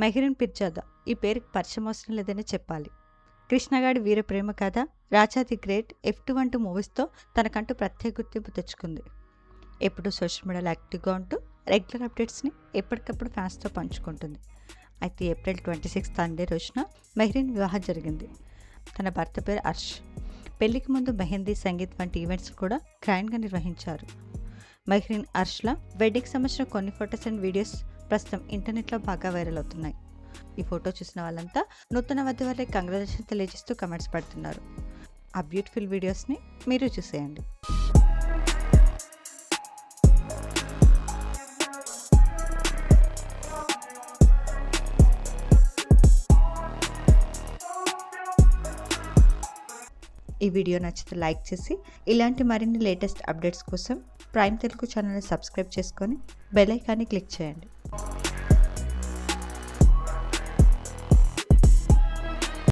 మెహరీన్ పిర్జాదా ఈ పేరుకి పరిచయం అవసరం లేదని చెప్పాలి. కృష్ణగాడి వీర ప్రేమ కథ, రాజా ది గ్రేట్, F212 మూవీస్తో తనకంటూ ప్రత్యేక గుర్తింపు తెచ్చుకుంది. ఎప్పుడూ సోషల్ మీడియాలో యాక్టివ్గా ఉంటూ రెగ్యులర్ అప్డేట్స్ని ఎప్పటికప్పుడు ఫ్యాన్స్తో పంచుకుంటుంది. అయితే ఏప్రిల్ 26 సండే రోజున మెహరీన్ వివాహం జరిగింది. తన భర్త పేరు అర్ష్. పెళ్లికి ముందు మెహందీ, సంగీత్ వంటి ఈవెంట్స్ కూడా గ్రాండ్గా నిర్వహించారు. మెహరీన్, అర్ష్ల వెడ్డింగ్కి సంబంధించిన కొన్ని ఫొటోస్ అండ్ వీడియోస్ ప్రస్తుతం ఇంటర్నెట్లో బాగా వైరల్ అవుతున్నాయి. ఈ ఫోటో చూసిన వాళ్ళంతా నూతన వద్ద వారికి కంగ్రాచులేషన్ తెలియజేస్తూ కమెంట్స్ పెడుతున్నారు. ఆ బ్యూటిఫుల్ వీడియోస్ని మీరు చూసేయండి. ఈ వీడియో నచ్చితే లైక్ చేసి ఇలాంటి మరిన్ని లేటెస్ట్ అప్డేట్స్ కోసం ప్రైమ్ తెలుగు ఛానల్ని సబ్స్క్రైబ్ చేసుకొని బెల్ ఐకాన్ని క్లిక్ చేయండి.